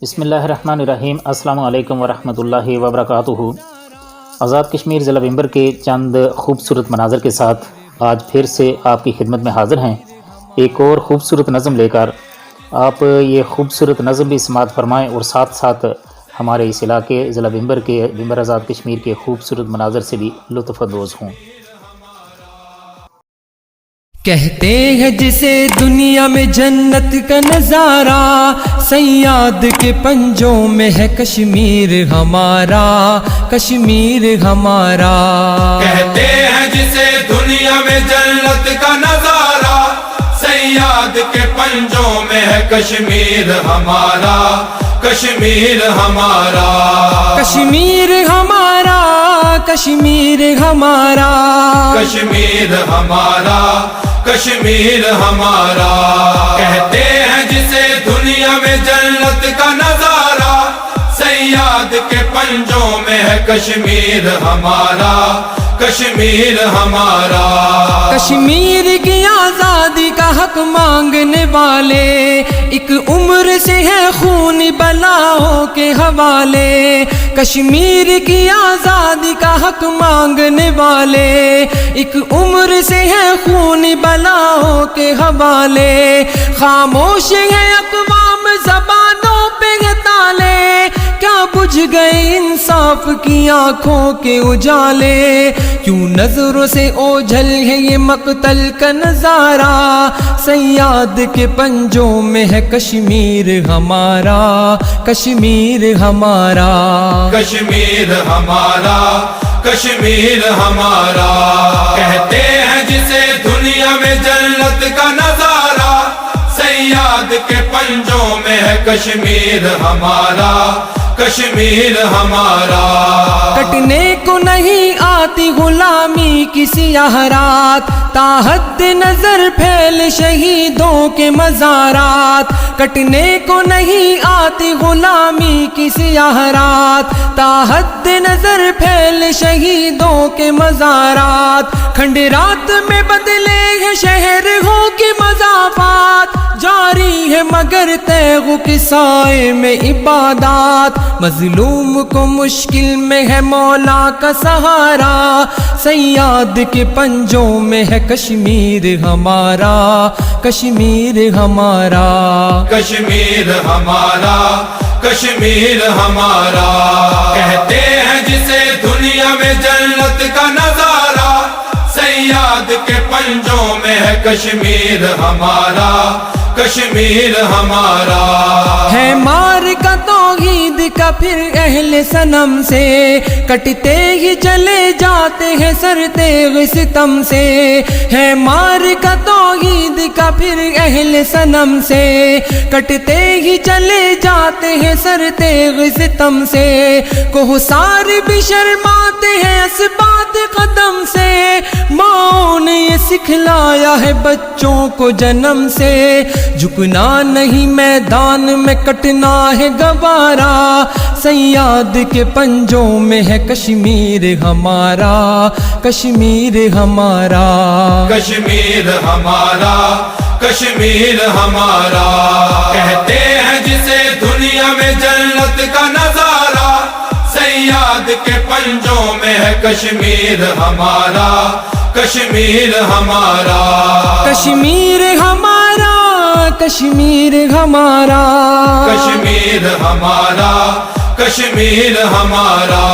بسم اللہ الرحمن الرحیم۔ السلام علیکم ورحمۃ اللہ وبرکاتہ۔ آزاد کشمیر ضلع ومبر کے چند خوبصورت مناظر کے ساتھ آج پھر سے آپ کی خدمت میں حاضر ہیں، ایک اور خوبصورت نظم لے کر۔ آپ یہ خوبصورت نظم بھی سماعت فرمائیں اور ساتھ ساتھ ہمارے اس علاقے ضلع ومبر کے ومبر آزاد کشمیر کے خوبصورت مناظر سے بھی لطف اندوز ہوں۔ کہتے ہیں جسے دنیا میں جنت کا نظارہ، سیاد کے پنجوں میں ہے کشمیر ہمارا، کشمیر ہمارا۔ کہتے ہیں جسے دنیا میں جنت کا نظارہ، سیاد کے پنجوں میں ہے کشمیر ہمارا، کشمیر ہمارا۔ کشمیر ہمارا، کشمیر ہمارا، کشمیر ہمارا، کشمیر ہمارا۔ کہتے ہیں جسے دنیا میں جنت کا نظارہ، سیاد کے پنجوں میں ہے کشمیر ہمارا، کشمیر ہمارا۔ کشمیر کی آزادی کا حق مانگنے والے ایک عمر سے ہے خون بلاؤں کے حوالے۔ کشمیر کی آزادی کا حق مانگنے والے ایک عمر سے ہے خون بلاؤں کے حوالے۔ خاموش ہے اقوام، زبانوں پہ ہے تالے، کیا بجھ گئے انصاف کی آنکھوں کے اجالے؟ کیوں نظروں سے اوجھل ہے یہ مقتل کا نظارہ؟ سیاد کے پنجوں میں ہے کشمیر ہمارا، کشمیر ہمارا۔ کشمیر ہمارا، کشمیر ہمارا۔ کہتے ہیں جسے دنیا میں جنت کا نظارہ، سیاد کے پنجوں میں ہے کشمیر ہمارا، کشمیر ہمارا۔ کٹنے کو نہیں آتی غلامی کی سیاہ رات، تا حد نظر پھیل شہیدوں کے مزارات۔ کٹنے کو نہیں آتی غلامی کی سیاہ رات، تا حد نظر پھیل شہیدوں کے مزارات۔ کھنڈرات میں بدلے ہیں شہر ہو کے مضافات، جاری ہے مگر تیغ کے سائے میں عبادات۔ مظلوم کو مشکل میں ہے مولا کا سہارا، سیاد کے پنجوں میں ہے کشمیر ہمارا، کشمیر ہمارا۔ کشمیر ہمارا، کشمیر ہمارا۔ کہتے ہیں جسے دنیا میں جنت کا نظارہ، سیاد کے پنجوں میں ہے کشمیر ہمارا، کشمیر ہمارا۔ ہے مار کا توحید کا پھر اہل صنم سے، کٹتے ہی چلے جاتے ہیں سر تیغ ستم سے۔ ہے مار کا توحید کا پھر اہل صنم سے، کٹتے ہی چلے جاتے ہیں سر تیغ ستم سے۔ کوہسار بھی شرماتے ہیں اسبات قدم سے، ماؤں نے یہ سکھلایا ہے بچوں کو جنم سے۔ جھکنا نہیں میدان میں، کٹنا ہے گوارا، سیاد کے پنجوں میں ہے کشمیر ہمارا، کشمیر ہمارا۔ کشمیر ہمارا، کشمیر ہمارا۔ کہتے ہیں جسے دنیا میں جنت کا نظارہ، سیاد کے پنجوں میں ہے کشمیر ہمارا، کشمیر ہمارا۔ کشمیر ہمارا، کشمیر ہمارا۔ کشمیر ہمارا، کشمیر ہمارا۔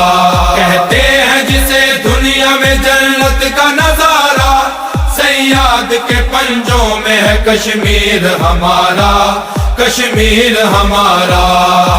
کہتے ہیں جسے دنیا میں جنت کا نظارہ، سیاد کے پنجوں میں ہے کشمیر ہمارا، کشمیر ہمارا۔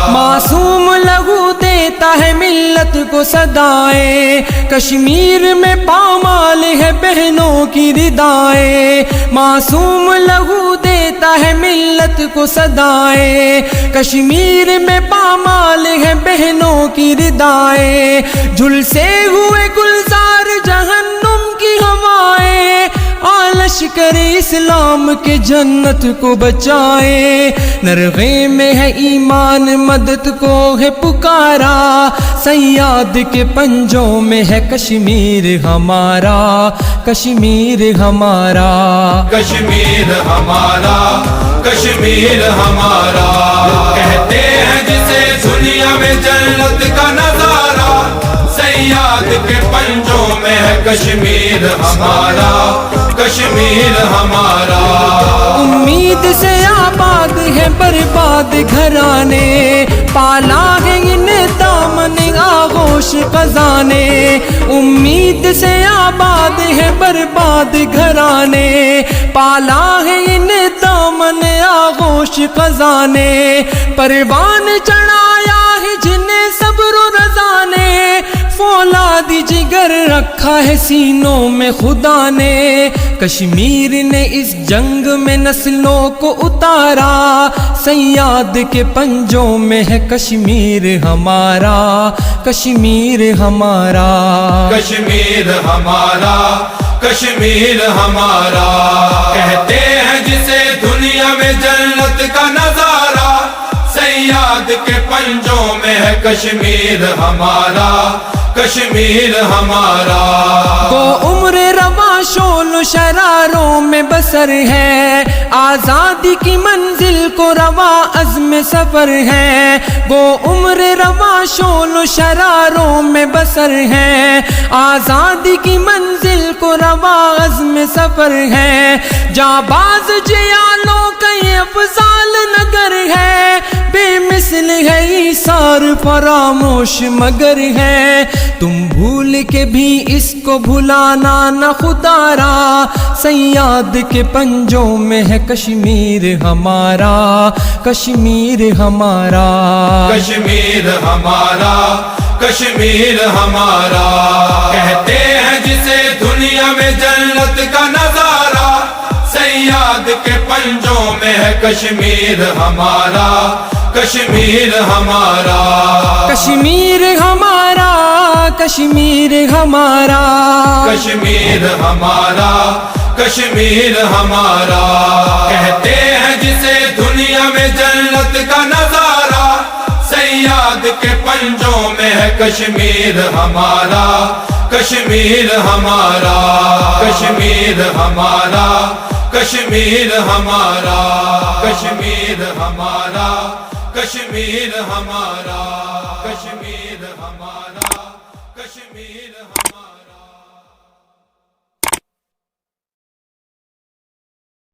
معصوم لہو دیتا ہے ملت کو صدائیں، کشمیر میں پامال ہے بہنوں کی ردائیں۔ معصوم لہو دیتا ہے ملت کو صدائیں، کشمیر میں پامال ہے بہنوں کی ردائیں۔ جھلسے ہوئے گلزار جہنم کی ہوائیں، لشکر اسلام کے جنت کو بچائے۔ نرغے میں ہے ایمان، مدد کو ہے پکارا، سیاد کے پنجوں میں ہے کشمیر ہمارا، کشمیر ہمارا۔ کشمیر ہمارا، کشمیر ہمارا۔ کہتے ہیں جس کشمیر ہمارا کشمیر ہمارا امید سے آباد ہے برباد گھرانے پالا ہے ان دامن آغوش خزانے امید سے آباد ہے برباد گھرانے پالا ہے ان دامن آغوش خزانے پروان چڑھایا ہے جنہیں صبر و رضا نے فولادی جگر رکھا ہے سینوں میں خدا نے کشمیر نے اس جنگ میں نسلوں کو اتارا سیاد کے پنجوں میں ہے کشمیر ہمارا کشمیر ہمارا کشمیر ہمارا کشمیر ہمارا کہتے ہیں جسے دنیا میں جنت کا نظارہ سیاد کے پنجوں میں ہے کشمیر ہمارا کشمیر ہمارا وہ عمر رواں شول و شراروں میں بسر ہے آزادی کی منزل کو رواں عزم سفر ہے وہ عمر رواں شول و شراروں میں بسر ہے آزادی کی منزل کو رواں عزم سفر ہے جانباز جیالوں کا یہ افضال نگر ہے بے مثل ہے ایثار فراموش مگر ہے تم بھول کے بھی اس کو بھلانا نہ خدا را سیاد کے پنجوں میں ہے کشمیر ہمارا کشمیر ہمارا کشمیر ہمارا کشمیر ہمارا کہتے ہیں جسے دنیا میں جنت کا نظارہ سیاد کے پنجوں میں ہے کشمیر ہمارا کشمیر ہمارا کشمیر ہمارا کشمیر ہمارا کشمیر ہمارا کشمیر ہمارا کہتے ہیں جسے دنیا میں جنت کا نظارہ سیاد کے پنجوں میں ہے کشمیر ہمارا کشمیر ہمارا کشمیر ہمارا کشمیر ہمارا کشمیر ہمارا کشمیر ہمارا کشمیر